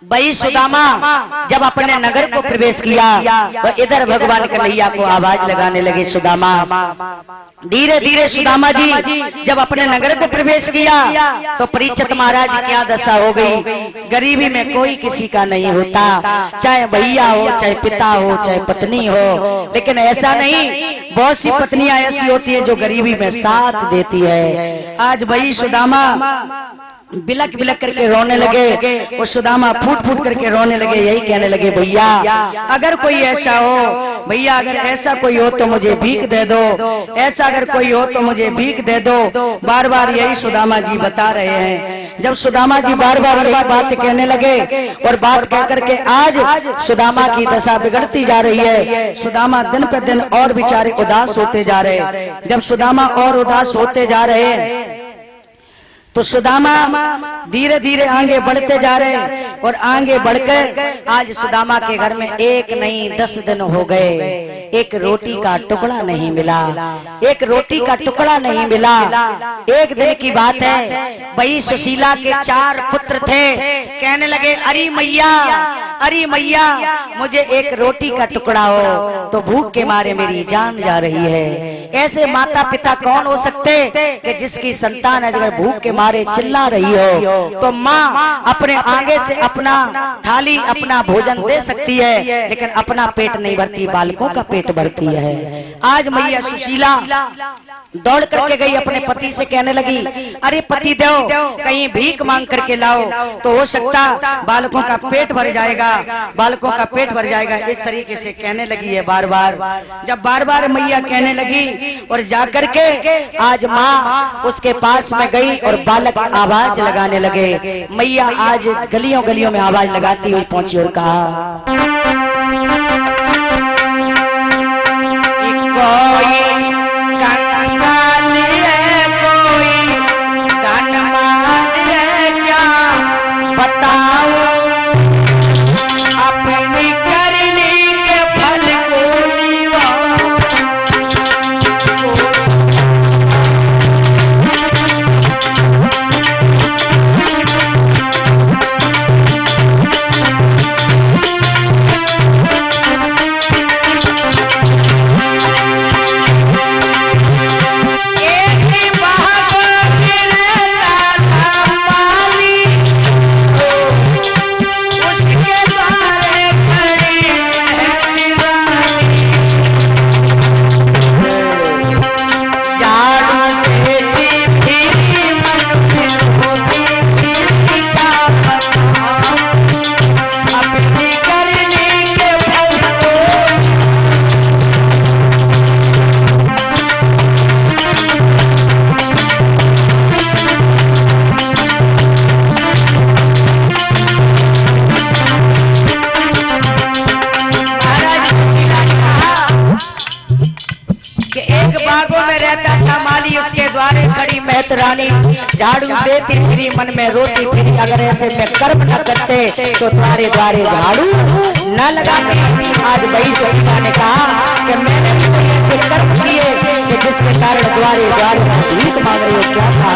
वही सुदामा जब अपने नगर को प्रवेश किया तो इधर भगवान कन्हैया को आवाज लगाने लगे। सुदामा धीरे धीरे सुदामा जी जब अपने नगर को प्रवेश किया तो परीक्षित महाराज की क्या दशा हो गई। गरीबी में कोई किसी का नहीं होता, चाहे भैया हो, चाहे पिता हो, चाहे पत्नी हो, लेकिन ऐसा नहीं, बहुत सी पत्नियां ऐसी होती है जो गरीबी में साथ देती है। आज वही सुदामा बिलक बिलक करके रोने लगे और सुदामा फूट फूट करके रोने लगे, यही कहने लगे, भैया अगर कोई ऐसा हो, भैया अगर ऐसा कोई हो तो मुझे भीख दे दो, ऐसा अगर कोई हो तो मुझे भीख दे दो। बार बार यही सुदामा जी बता रहे हैं। जब सुदामा जी बार बार यही बात कहने लगे और बात कह करके आज सुदामा की दशा बिगड़ती जा रही है। सुदामा दिन पे दिन और बेचारे उदास होते जा रहे। जब सुदामा और उदास होते जा रहे तो सुदामा धीरे धीरे आगे बढ़ते जा रहे और आगे बढ़कर आज सुदामा के घर में एक नहीं 10 दिन हो गए, एक रोटी का टुकड़ा नहीं मिला, एक रोटी का टुकड़ा नहीं मिला। एक दिन की बात है, वही सुशीला के 4 पुत्र थे, कहने लगे, अरे मैया, अरे मैया मुझे एक रोटी का टुकड़ा हो तो भूख के मारे मेरी जान जा रही है। ऐसे माता पिता कौन हो सकते कि जिसकी संतान अगर भूख के मारे चिल्ला रही हो तो माँ अपने आगे से अपना थाली अपना भोजन दे सकती है, लेकिन अपना पेट नहीं भरती, बालकों का पेट भरती है। आज मैया सुशीला दौड़ करके गई, अपने पति से कहने लगी, अरे पति देव कहीं भीख मांग करके लाओ तो हो सकता बालकों का पेट भर जाएगा, बालकों का पेट भर जाएगा। इस तरीके से कहने लगी है बार बार। जब बार बार मैया कहने लगी और जाकर के आज माँ उसके पास में गई और बालक आवाज लगाने लगे। मैया आज गलियों गलियों में आवाज लगाती हुई पहुंची और कहा, रानी झाड़ू देती फिरी मन में रोती फिरी, अगर ऐसे में कर्म न करते तो तुम्हारे द्वारे झाड़ू न लगाते। आज वही सुशीला ने कहा कि मैंने तो ऐसे कर्म किए कि जिसके कारण द्वारे द्वारे भीख मांग रही हो। क्या था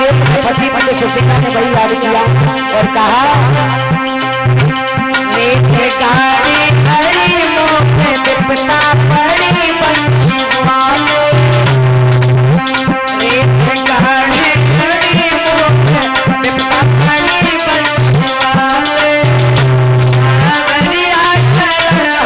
फंसी थी तो सुशीला ने वही याद किया और कहा गाड़ी हरी मोखे विपता पड़ी बंसी वाले गाड़ी हरी मोखे विपता पड़ी बंसी वाले सावरिया शरण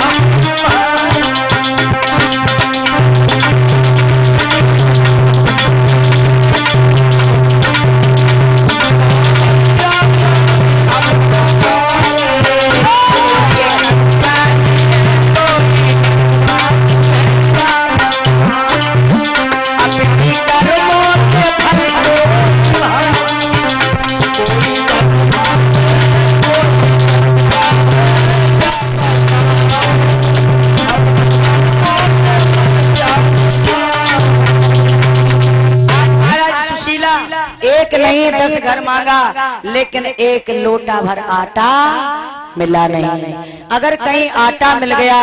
एक नहीं 10 घर मांगा लेकिन एक लोटा भर आटा मिला नहीं। अगर कहीं आटा मिल गया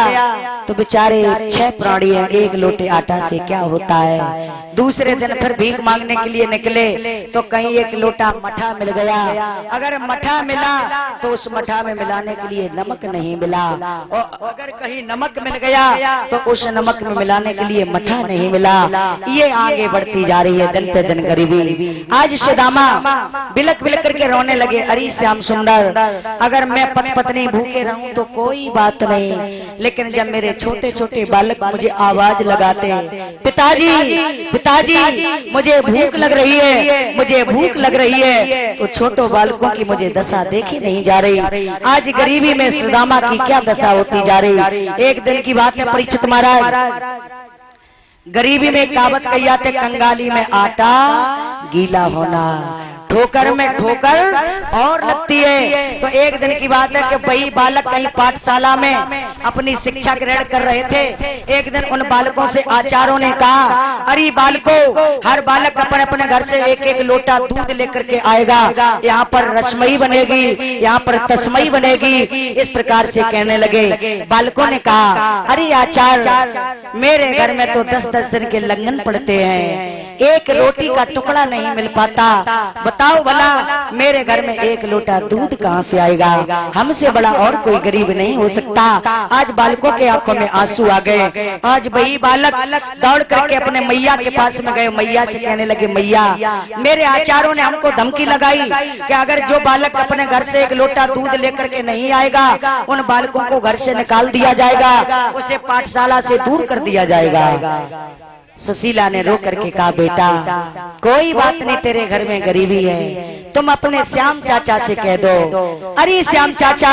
तो बेचारे 6 प्राणी हैं, एक लोटे आटा से क्या होता है। दूसरे दिन फिर भीख मांगने के लिए निकले तो कहीं एक लोटा मठा मिल गया। अगर मठा मिला तो उस मठा में मिलाने के लिए नमक नहीं मिला, और अगर कहीं नमक मिल गया तो उस नमक में मिलाने के लिए मठा नहीं मिला। ये आगे बढ़ती जा रही है दिन पे दिन गरीबी। आज सुदामा बिलक बिलक करके रोने लगे, अरे श्याम सुंदर, अगर मैं पत्नी भूखे रहूं तो कोई बात नहीं, लेकिन जब मेरे छोटे छोटे बालक मुझे आवाज लगाते, पिताजी पिताजी मुझे भूख लग रही है, मुझे भूख लग रही है, तो छोटो बालकों की मुझे दशा देखी नहीं जा रही। आज गरीबी में सुदामा की क्या दशा होती जा रही। एक दिन की बात है, परीक्षित महाराज गरीबी में कहावत कही जाते, कंगाली में आटा गीला होना, ठोकर में ठोकर और लगती है। तो एक दिन की बात है कि वही बालक कहीं पाठशाला में अपनी शिक्षा ग्रहण कर रहे थे। एक दिन उन बालकों से आचार्यों ने कहा, अरे बालकों, हर बालक अपने अपने घर से एक एक लोटा दूध लेकर के आएगा, यहाँ पर रसमई बनेगी, यहाँ पर तस्मई बनेगी। इस प्रकार से कहने लगे। बालकों ने कहा, अरे आचार्य, मेरे घर में तो 10-10 दिन के लंघन पड़ते हैं, एक रोटी का टुकड़ा नहीं मिल पाता, बताओ भला मेरे घर में एक लोटा दूध कहाँ से आएगा। हमसे बड़ा और कोई गरीब नहीं हो सकता। आज बालकों के आंखों में आंसू आ गए। आज वही बालक दौड़ करके अपने मैया के पास में गए, मैया से कहने लगे, मैया, मेरे आचार्यों ने हमको धमकी लगाई कि अगर जो बालक अपने घर से एक लोटा दूध लेकर के नहीं आएगा, उन बालकों को घर से निकाल दिया जाएगा, उसे पाठशाला से दूर कर दिया जाएगा। सुशीला ने रो करके कहा, बेटा कोई बात नहीं, तेरे घर में गरीबी है, तुम अपने श्याम चाचा से कह दो। अरे श्याम चाचा,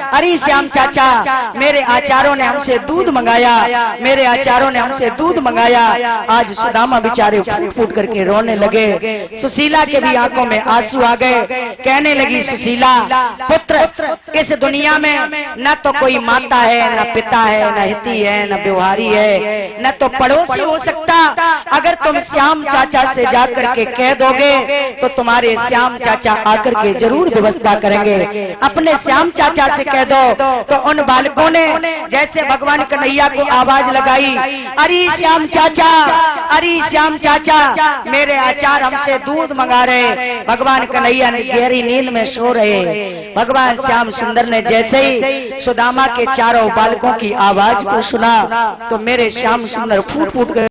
अरे श्याम चाचा, मेरे आचार्यों ने हमसे दूध मंगाया, मेरे आचार्यों ने हमसे दूध मंगाया। आज सुदामा बेचारे फूट फूट करके रोने लगे। सुशीला के भी आंखों में आंसू आ गए। कहने लगी सुशीला, पुत्र, इस दुनिया में न तो कोई माता है, न पिता है, न हिती है, न व्यवहारी है, न तो पड़ोसी हो सकता। अगर तुम श्याम चाचा से जाकर के कह दोगे तो तुम्हारे श्याम चाचा आकर के जरूर व्यवस्था करेंगे। अपने श्याम चाचा से कह दो। तो उन बालकों ने जैसे भगवान कन्हैया को आवाज लगाई, अरे श्याम चाचा, अरे श्याम चाचा, मेरे आचार्य हमसे दूध मंगा रहे। भगवान कन्हैया ने गहरी नींद में सो रहे। भगवान श्याम सुंदर ने जैसे ही सुदामा के चारों बालकों की आवाज को सुना तो मेरे श्याम सुंदर फूट फूट कर